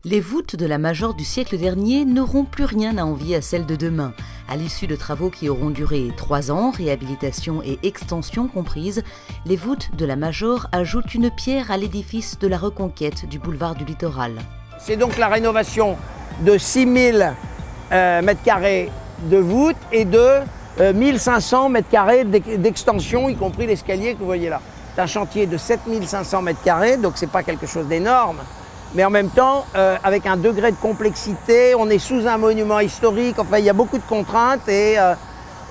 Les voûtes de la Major du siècle dernier n'auront plus rien à envier à celles de demain. À l'issue de travaux qui auront duré 3 ans, réhabilitation et extension comprises, les voûtes de la Major ajoutent une pierre à l'édifice de la reconquête du boulevard du Littoral. C'est donc la rénovation de 6000 m² de voûtes et de 1500 m² d'extension, y compris l'escalier que vous voyez là. C'est un chantier de 7500 m², donc c'est pas quelque chose d'énorme. Mais en même temps, avec un degré de complexité, on est sous un monument historique, enfin il y a beaucoup de contraintes et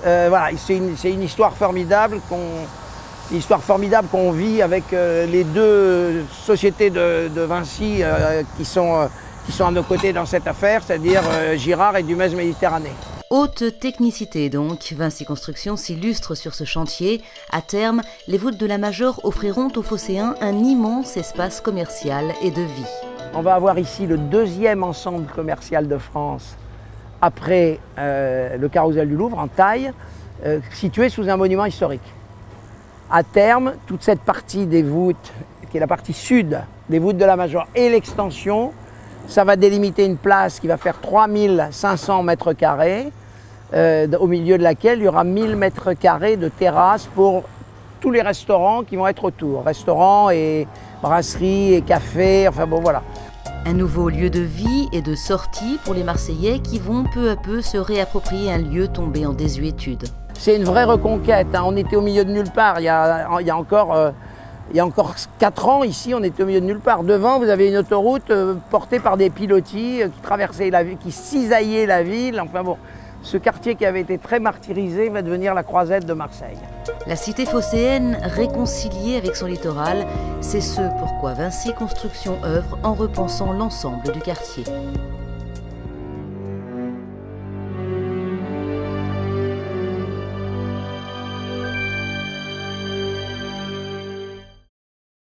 voilà, c'est une histoire formidable qu'on vit avec les deux sociétés de Vinci qui sont à nos côtés dans cette affaire, c'est-à-dire Girard et Dumez Méditerranée. Haute technicité donc, Vinci Construction s'illustre sur ce chantier. À terme, les voûtes de la Major offriront aux Phocéens un immense espace commercial et de vie. On va avoir ici le deuxième ensemble commercial de France, après le Carrousel du Louvre en taille, situé sous un monument historique. À terme, toute cette partie des voûtes, qui est la partie sud des voûtes de la Major et l'extension, ça va délimiter une place qui va faire 3500 m², au milieu de laquelle il y aura 1000 m² de terrasse pour tous les restaurants qui vont être autour. Restaurants et brasseries et cafés, enfin bon voilà. Un nouveau lieu de vie et de sortie pour les Marseillais qui vont peu à peu se réapproprier un lieu tombé en désuétude. C'est une vraie reconquête, hein. On était au milieu de nulle part il y a encore 4 ans, ici, on était au milieu de nulle part. Devant, vous avez une autoroute portée par des pilotis qui traversaient la ville, qui cisaillaient la ville. Enfin bon, ce quartier qui avait été très martyrisé va devenir la Croisette de Marseille. La cité phocéenne réconciliée avec son littoral, c'est ce pourquoi Vinci Construction œuvre en repensant l'ensemble du quartier.